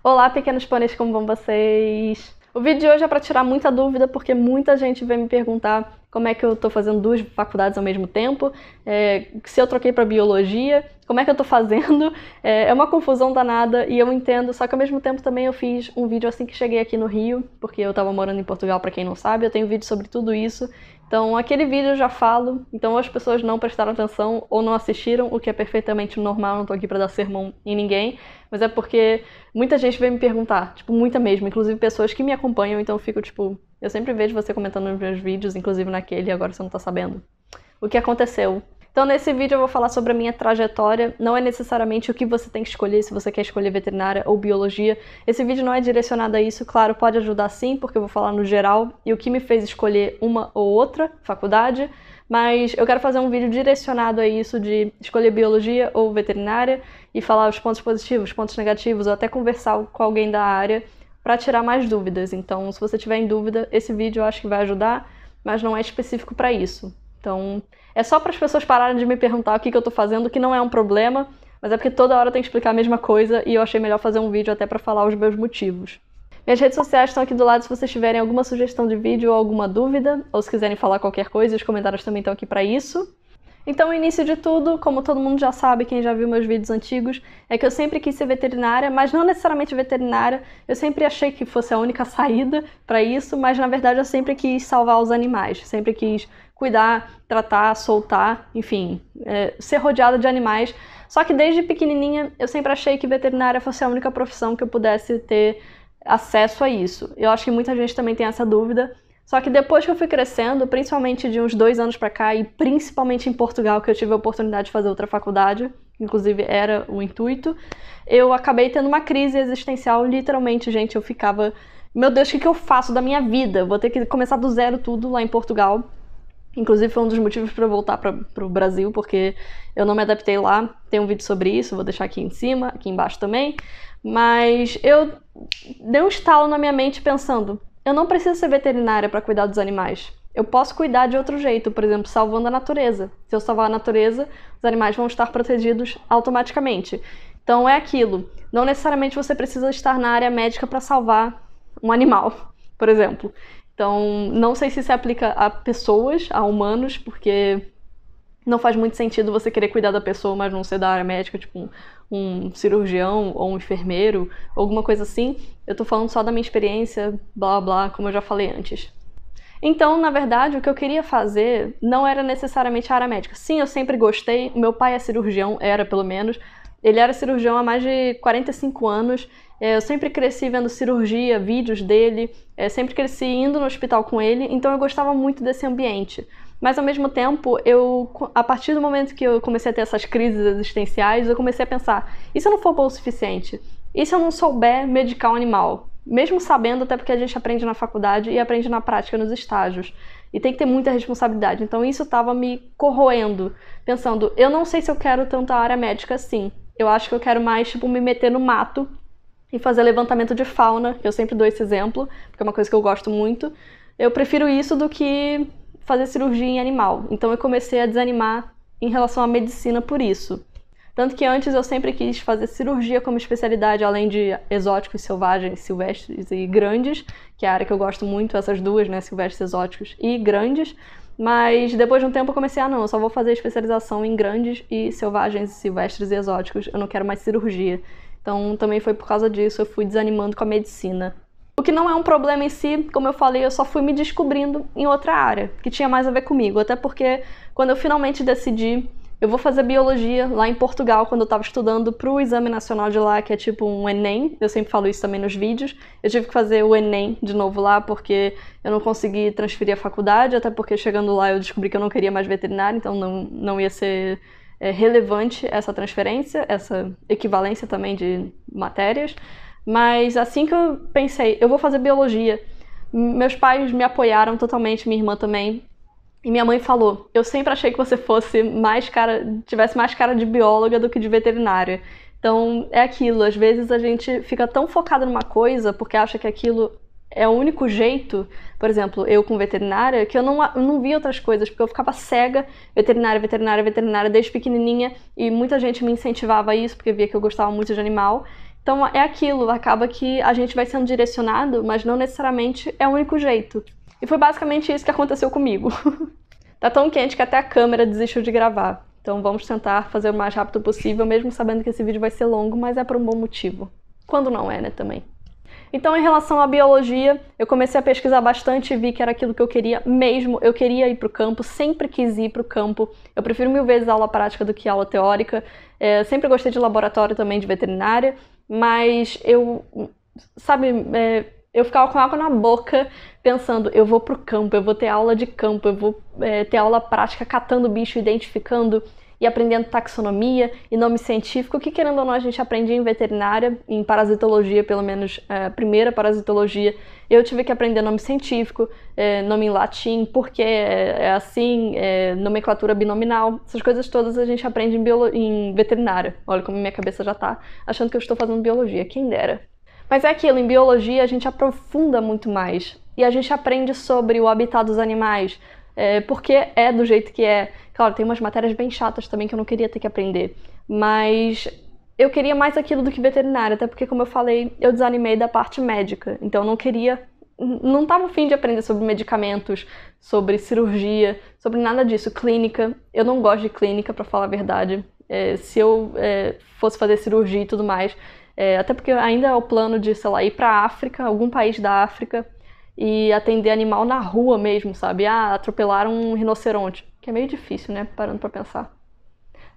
Olá, pequenos pôneis, como vão vocês? O vídeo de hoje é para tirar muita dúvida, porque muita gente vem me perguntar como é que eu tô fazendo duas faculdades ao mesmo tempo, se eu troquei para biologia, como é que eu tô fazendo. É uma confusão danada e eu entendo, só que ao mesmo tempo também eu fiz um vídeo assim que cheguei aqui no Rio, porque eu tava morando em Portugal, para quem não sabe, eu tenho vídeo sobre tudo isso. Então aquele vídeo eu já falo, então as pessoas não prestaram atenção ou não assistiram, o que é perfeitamente normal, não tô aqui para dar sermão em ninguém, mas é porque muita gente veio me perguntar, tipo, muita mesmo, inclusive pessoas que me acompanham, então eu fico, tipo, eu sempre vejo você comentando nos meus vídeos, inclusive naquele, e agora você não tá sabendo o que aconteceu. Então nesse vídeo eu vou falar sobre a minha trajetória, não é necessariamente o que você tem que escolher, se você quer escolher veterinária ou biologia. Esse vídeo não é direcionado a isso, claro, pode ajudar sim, porque eu vou falar no geral, e o que me fez escolher uma ou outra faculdade, mas eu quero fazer um vídeo direcionado a isso de escolher biologia ou veterinária e falar os pontos positivos, pontos negativos, ou até conversar com alguém da área para tirar mais dúvidas. Então, se você tiver em dúvida, esse vídeo eu acho que vai ajudar, mas não é específico para isso. Então, é só para as pessoas pararem de me perguntar o que eu tô fazendo, que não é um problema, mas é porque toda hora eu tenho que explicar a mesma coisa e eu achei melhor fazer um vídeo até para falar os meus motivos. Minhas redes sociais estão aqui do lado se vocês tiverem alguma sugestão de vídeo ou alguma dúvida, ou se quiserem falar qualquer coisa, os comentários também estão aqui para isso. Então, o início de tudo, como todo mundo já sabe, quem já viu meus vídeos antigos, é que eu sempre quis ser veterinária, mas não necessariamente veterinária. Eu sempre achei que fosse a única saída para isso, mas na verdade eu sempre quis salvar os animais, sempre quis cuidar, tratar, soltar, enfim, ser rodeada de animais. Só que desde pequenininha eu sempre achei que veterinária fosse a única profissão que eu pudesse ter acesso a isso. Eu acho que muita gente também tem essa dúvida. Só que depois que eu fui crescendo, principalmente de uns 2 anos pra cá, e principalmente em Portugal, que eu tive a oportunidade de fazer outra faculdade, inclusive era o intuito, eu acabei tendo uma crise existencial, literalmente, gente, eu ficava, meu Deus, o que eu faço da minha vida? Vou ter que começar do zero tudo lá em Portugal. Inclusive foi um dos motivos para eu voltar para o Brasil, porque eu não me adaptei lá. Tem um vídeo sobre isso, vou deixar aqui em cima, aqui embaixo também. Mas eu dei um estalo na minha mente pensando, eu não preciso ser veterinária para cuidar dos animais. Eu posso cuidar de outro jeito, por exemplo, salvando a natureza. Se eu salvar a natureza, os animais vão estar protegidos automaticamente. Então é aquilo. Não necessariamente você precisa estar na área médica para salvar um animal, por exemplo. Então, não sei se aplica a pessoas, a humanos, porque não faz muito sentido você querer cuidar da pessoa, mas não ser da área médica, tipo um cirurgião ou um enfermeiro, alguma coisa assim. Eu tô falando só da minha experiência, blá blá, como eu já falei antes. Então, na verdade, o que eu queria fazer não era necessariamente a área médica. Sim, eu sempre gostei, meu pai é cirurgião, era pelo menos. Ele era cirurgião há mais de 45 anos. Eu sempre cresci vendo cirurgia, vídeos dele, sempre cresci indo no hospital com ele, então eu gostava muito desse ambiente. Mas ao mesmo tempo, a partir do momento que eu comecei a ter essas crises existenciais, eu comecei a pensar, e se eu não for bom o suficiente? E se eu não souber medicar um animal? Mesmo sabendo, até porque a gente aprende na faculdade e aprende na prática nos estágios. E tem que ter muita responsabilidade. Então isso estava me corroendo, pensando, eu não sei se eu quero tanto a área médica assim. Eu acho que eu quero mais, tipo, me meter no mato e fazer levantamento de fauna, que eu sempre dou esse exemplo, porque é uma coisa que eu gosto muito. Eu prefiro isso do que fazer cirurgia em animal. Então eu comecei a desanimar em relação à medicina por isso. Tanto que antes eu sempre quis fazer cirurgia como especialidade, além de exóticos, selvagens, silvestres e grandes, que é a área que eu gosto muito, essas duas, né, silvestres, exóticos e grandes. Mas depois de um tempo eu comecei, não, eu só vou fazer especialização em grandes e selvagens, silvestres e exóticos, eu não quero mais cirurgia. Então também foi por causa disso, eu fui desanimando com a medicina. O que não é um problema em si, como eu falei, eu só fui me descobrindo em outra área, que tinha mais a ver comigo. Até porque quando eu finalmente decidi, eu vou fazer biologia lá em Portugal, quando eu estava estudando para o exame nacional de lá, que é tipo um Enem, eu sempre falo isso também nos vídeos. Eu tive que fazer o Enem de novo lá, porque eu não consegui transferir a faculdade, até porque chegando lá eu descobri que eu não queria mais veterinário, então não ia ser relevante essa transferência, essa equivalência também de matérias. Mas assim que eu pensei, eu vou fazer biologia, meus pais me apoiaram totalmente, minha irmã também. E minha mãe falou, eu sempre achei que você tivesse mais cara de bióloga do que de veterinária. Então é aquilo, às vezes a gente fica tão focado numa coisa porque acha que aquilo é o único jeito, por exemplo, eu com veterinária, que eu não via outras coisas, porque eu ficava cega, veterinária, veterinária, veterinária, desde pequenininha, e muita gente me incentivava a isso, porque via que eu gostava muito de animal. Então é aquilo, acaba que a gente vai sendo direcionado, mas não necessariamente é o único jeito. E foi basicamente isso que aconteceu comigo. Tá tão quente que até a câmera desistiu de gravar. Então vamos tentar fazer o mais rápido possível, mesmo sabendo que esse vídeo vai ser longo, mas é por um bom motivo. Quando não é, né, também. Então, em relação à biologia, eu comecei a pesquisar bastante e vi que era aquilo que eu queria mesmo. Eu queria ir para o campo, sempre quis ir para o campo. Eu prefiro 1000 vezes aula prática do que aula teórica. Sempre gostei de laboratório também, de veterinária, mas eu ficava com água na boca pensando, eu vou pro campo, eu vou ter aula de campo, eu vou ter aula prática catando bicho, identificando e aprendendo taxonomia e nome científico, que querendo ou não a gente aprendia em veterinária, em parasitologia, pelo menos a primeira parasitologia, eu tive que aprender nome científico, nome em latim, porque é assim, nomenclatura binominal, essas coisas todas a gente aprende em veterinária. Olha como minha cabeça já tá achando que eu estou fazendo biologia, quem dera. Mas é aquilo, em biologia a gente aprofunda muito mais. E a gente aprende sobre o habitat dos animais, porque é do jeito que é. Claro, tem umas matérias bem chatas também que eu não queria ter que aprender. Mas eu queria mais aquilo do que veterinária, até porque, como eu falei, eu desanimei da parte médica. Então eu não estava afim de aprender sobre medicamentos, sobre cirurgia, sobre nada disso. Clínica, eu não gosto de clínica, pra falar a verdade. Se eu fosse fazer cirurgia e tudo mais... até porque ainda é o plano de, sei lá, ir pra África, algum país da África, e atender animal na rua mesmo, sabe? Atropelaram um rinoceronte, que é meio difícil, né? Parando pra pensar.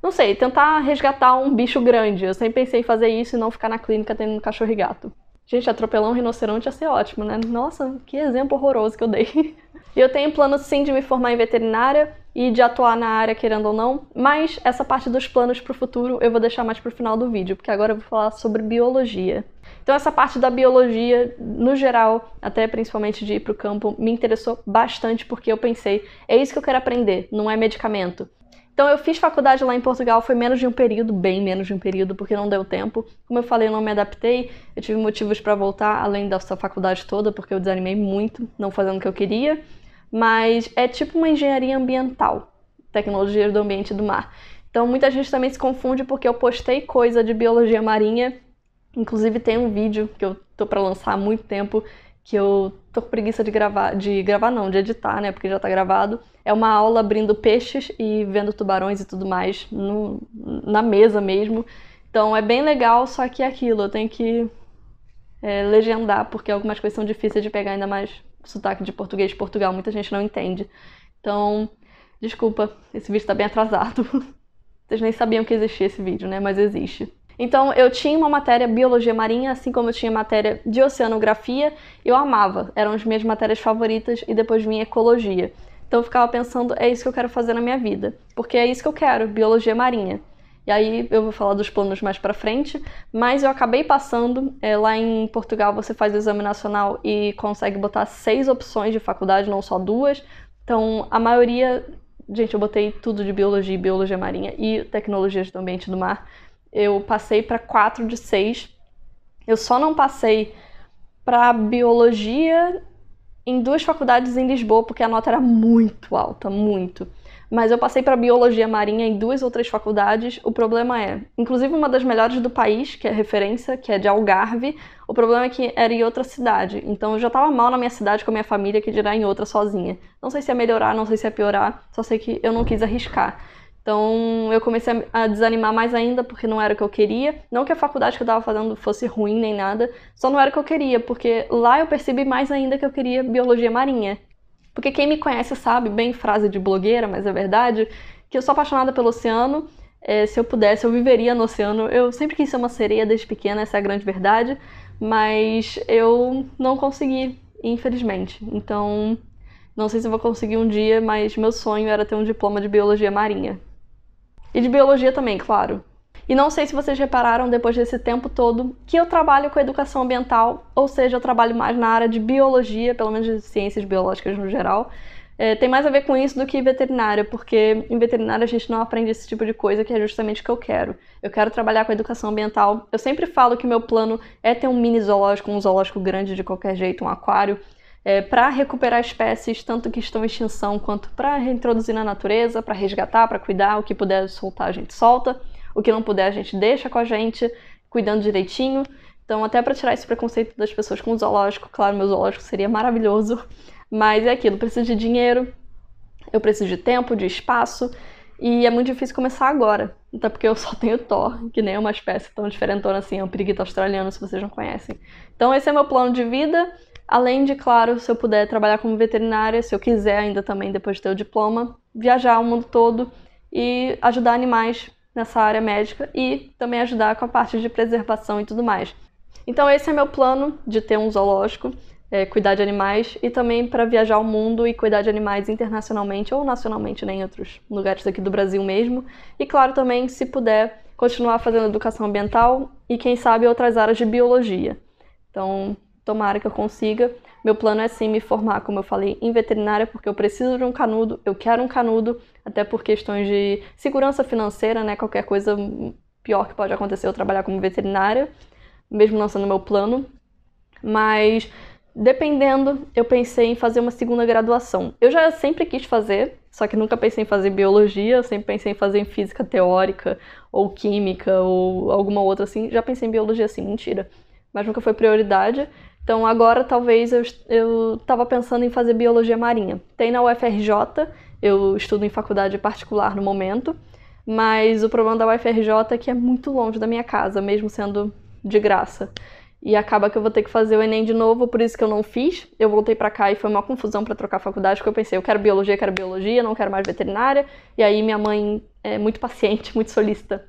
Não sei, tentar resgatar um bicho grande. Eu sempre pensei em fazer isso e não ficar na clínica tendo cachorro e gato. Gente, atropelar um rinoceronte ia ser ótimo, né? Nossa, que exemplo horroroso que eu dei. E eu tenho plano sim de me formar em veterinária e de atuar na área, querendo ou não, mas essa parte dos planos para o futuro eu vou deixar mais para o final do vídeo, porque agora eu vou falar sobre biologia. Então essa parte da biologia, no geral, até principalmente de ir para o campo, me interessou bastante porque eu pensei, é isso que eu quero aprender, não é medicamento. Então eu fiz faculdade lá em Portugal, foi menos de um período, bem menos de um período, porque não deu tempo. Como eu falei, eu não me adaptei, eu tive motivos para voltar, além dessa faculdade toda, porque eu desanimei muito, não fazendo o que eu queria. Mas é tipo uma engenharia ambiental, tecnologia do ambiente e do mar. Então muita gente também se confunde porque eu postei coisa de biologia marinha, inclusive tem um vídeo que eu tô para lançar há muito tempo, que eu tô com preguiça de de editar, né, porque já tá gravado. É uma aula abrindo peixes e vendo tubarões e tudo mais, na mesa mesmo. Então é bem legal, só que é aquilo, eu tenho que legendar, porque algumas coisas são difíceis de pegar, ainda mais sotaque de português de Portugal, muita gente não entende. Então, desculpa, esse vídeo tá bem atrasado. Vocês nem sabiam que existia esse vídeo, né, mas existe. Então, eu tinha uma matéria biologia marinha, assim como eu tinha matéria de oceanografia, eu amava, eram as minhas matérias favoritas, e depois vinha ecologia. Então eu ficava pensando, é isso que eu quero fazer na minha vida, porque é isso que eu quero, biologia marinha. E aí eu vou falar dos planos mais pra frente, mas eu acabei passando, lá em Portugal você faz o exame nacional e consegue botar 6 opções de faculdade, não só 2. Então a maioria, gente, eu botei tudo de biologia, biologia marinha e tecnologias do ambiente e do mar. Eu passei para 4 de 6. Eu só não passei para biologia em 2 faculdades em Lisboa, porque a nota era muito alta, muito. Mas eu passei para biologia marinha em 2 ou 3 faculdades. O problema inclusive uma das melhores do país, que é referência, que é de Algarve, o problema é que era em outra cidade. Então eu já estava mal na minha cidade com a minha família, que dirá em outra sozinha. Não sei se ia melhorar, não sei se ia piorar, só sei que eu não quis arriscar. Então eu comecei a desanimar mais ainda, porque não era o que eu queria. Não que a faculdade que eu estava fazendo fosse ruim nem nada, só não era o que eu queria, porque lá eu percebi mais ainda que eu queria biologia marinha. Porque quem me conhece sabe, bem frase de blogueira, mas é verdade, que eu sou apaixonada pelo oceano. Se eu pudesse, eu viveria no oceano. Eu sempre quis ser uma sereia desde pequena, essa é a grande verdade, mas eu não consegui, infelizmente. Então, não sei se eu vou conseguir um dia, mas meu sonho era ter um diploma de biologia marinha. E de biologia também, claro. E não sei se vocês repararam, depois desse tempo todo, que eu trabalho com educação ambiental, ou seja, eu trabalho mais na área de biologia, pelo menos de ciências biológicas no geral. Tem mais a ver com isso do que veterinária, porque em veterinária a gente não aprende esse tipo de coisa, que é justamente o que eu quero. Eu quero trabalhar com educação ambiental. Eu sempre falo que meu plano é ter um mini zoológico, um zoológico grande de qualquer jeito, um aquário, para recuperar espécies, tanto que estão em extinção, quanto para reintroduzir na natureza, para resgatar, para cuidar, o que puder soltar a gente solta, o que não puder a gente deixa com a gente. cuidando direitinho. Então, até para tirar esse preconceito das pessoas com o zoológico, claro, meu zoológico seria maravilhoso, mas é aquilo, preciso de dinheiro, eu preciso de tempo, de espaço, e é muito difícil começar agora. Até porque eu só tenho Thor, que nem é uma espécie tão diferentona assim, é um periquito australiano, se vocês não conhecem. Então esse é meu plano de vida, além de, claro, se eu puder trabalhar como veterinária, se eu quiser ainda também, depois de ter o diploma, viajar o mundo todo e ajudar animais nessa área médica e também ajudar com a parte de preservação e tudo mais. Então esse é meu plano de ter um zoológico, cuidar de animais e também para viajar o mundo e cuidar de animais internacionalmente ou nacionalmente, né, em outros lugares aqui do Brasil mesmo. E claro também, se puder, continuar fazendo educação ambiental e quem sabe outras áreas de biologia. Então, tomara que eu consiga. Meu plano é sim me formar, como eu falei, em veterinária, porque eu preciso de um canudo, eu quero um canudo, até por questões de segurança financeira, né, qualquer coisa pior que pode acontecer eu trabalhar como veterinária, mesmo não sendo meu plano, mas dependendo, eu pensei em fazer uma segunda graduação. Eu já sempre quis fazer, só que nunca pensei em fazer biologia, eu sempre pensei em fazer em física teórica, ou química, ou alguma outra assim. Já pensei em biologia assim, mentira, mas nunca foi prioridade. Então agora talvez eu tava pensando em fazer biologia marinha. Tem na UFRJ, eu estudo em faculdade particular no momento, mas o problema da UFRJ é que é muito longe da minha casa, mesmo sendo de graça. E acaba que eu vou ter que fazer o Enem de novo, por isso que eu não fiz. Eu voltei pra cá e foi uma confusão pra trocar a faculdade, porque eu pensei, eu quero biologia, não quero mais veterinária. E aí minha mãe é muito paciente, muito solícita.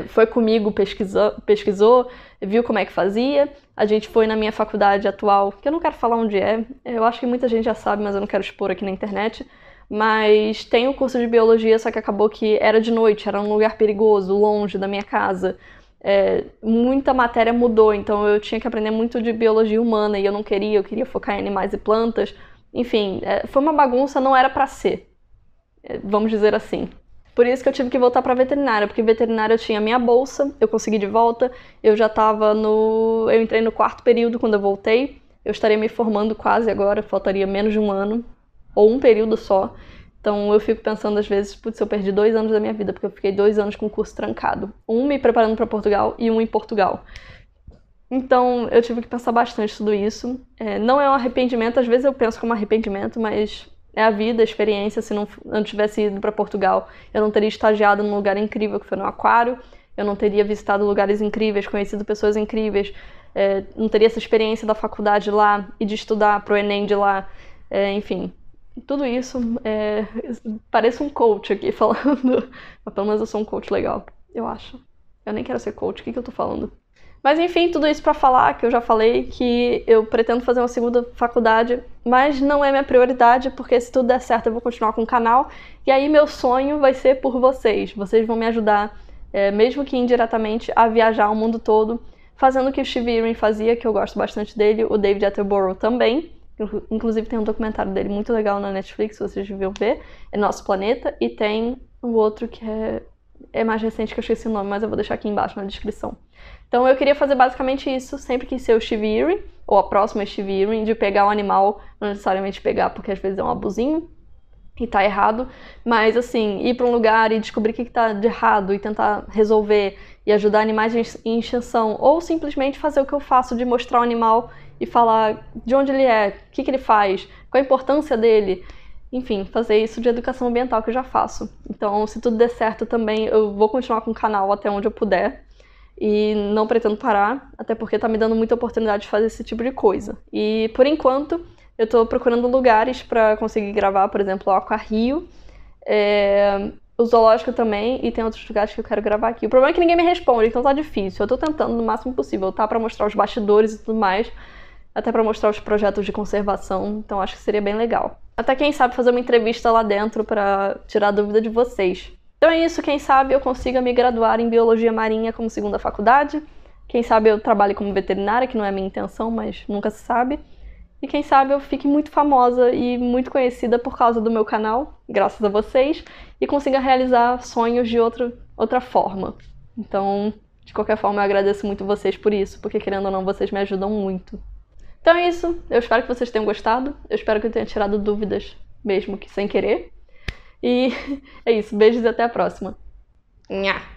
Foi comigo, pesquisou, viu como é que fazia. A gente foi na minha faculdade atual, que eu não quero falar onde é. Eu acho que muita gente já sabe, mas eu não quero expor aqui na internet. Mas tem o curso de biologia, só que acabou que era de noite, era num lugar perigoso, longe da minha casa. Muita matéria mudou, então eu tinha que aprender muito de biologia humana e eu queria focar em animais e plantas. Enfim, foi uma bagunça, não era pra ser, vamos dizer assim. Por isso que eu tive que voltar pra veterinária, porque veterinária eu tinha minha bolsa, eu consegui de volta, eu entrei no 4º período quando eu voltei, eu estaria me formando quase agora, faltaria menos de um ano, ou um período só. Então eu fico pensando às vezes, putz, eu perdi 2 anos da minha vida, porque eu fiquei 2 anos com o curso trancado. Um me preparando para Portugal e um em Portugal. Então eu tive que pensar bastante tudo isso. Não é um arrependimento, às vezes eu penso como arrependimento, mas é a vida, a experiência. Se eu não tivesse ido para Portugal, eu não teria estagiado num lugar incrível que foi no Aquário, eu não teria visitado lugares incríveis, conhecido pessoas incríveis, não teria essa experiência da faculdade lá e de estudar pro Enem de lá, enfim. Tudo isso, parece um coach aqui falando, mas pelo menos eu sou um coach legal, eu acho. Eu nem quero ser coach, o que eu tô falando? Mas enfim, tudo isso pra falar que eu já falei que eu pretendo fazer uma segunda faculdade, mas não é minha prioridade, porque se tudo der certo eu vou continuar com o canal, e aí meu sonho vai ser por vocês. Vocês vão me ajudar, mesmo que indiretamente, a viajar o mundo todo, fazendo o que o Steve Irwin fazia, que eu gosto bastante dele, o David Attenborough também. Inclusive tem um documentário dele muito legal na Netflix, vocês deviam ver, é Nosso Planeta, e tem um outro que é mais recente, que eu esqueci o nome, mas eu vou deixar aqui embaixo na descrição. Então eu queria fazer basicamente isso, sempre quis ser o Steve Irwin, ou a próxima Steve Irwin, de pegar um animal, não necessariamente pegar, porque às vezes é um abusinho, e tá errado, mas assim, ir pra um lugar e descobrir o que tá de errado e tentar resolver e ajudar animais em extinção, ou simplesmente fazer o que eu faço de mostrar o animal e falar de onde ele é, o que ele faz, qual a importância dele, enfim, fazer isso de educação ambiental que eu já faço. Então, se tudo der certo também, eu vou continuar com o canal até onde eu puder e não pretendo parar, até porque tá me dando muita oportunidade de fazer esse tipo de coisa. E, por enquanto, eu tô procurando lugares para conseguir gravar, por exemplo, o Aquário, o zoológico também, e tem outros lugares que eu quero gravar aqui. O problema é que ninguém me responde, então tá difícil. Eu tô tentando no máximo possível, tá? Pra mostrar os bastidores e tudo mais, até pra mostrar os projetos de conservação, então acho que seria bem legal. Até quem sabe fazer uma entrevista lá dentro pra tirar a dúvida de vocês. Então é isso, quem sabe eu consiga me graduar em Biologia Marinha como segunda faculdade. Quem sabe eu trabalhe como veterinária, que não é a minha intenção, mas nunca se sabe. E quem sabe eu fique muito famosa e muito conhecida por causa do meu canal, graças a vocês, e consiga realizar sonhos de outra forma. Então, de qualquer forma, eu agradeço muito vocês por isso, porque querendo ou não, vocês me ajudam muito. Então é isso, eu espero que vocês tenham gostado, eu espero que eu tenha tirado dúvidas, mesmo que sem querer. E é isso, beijos e até a próxima. Nha!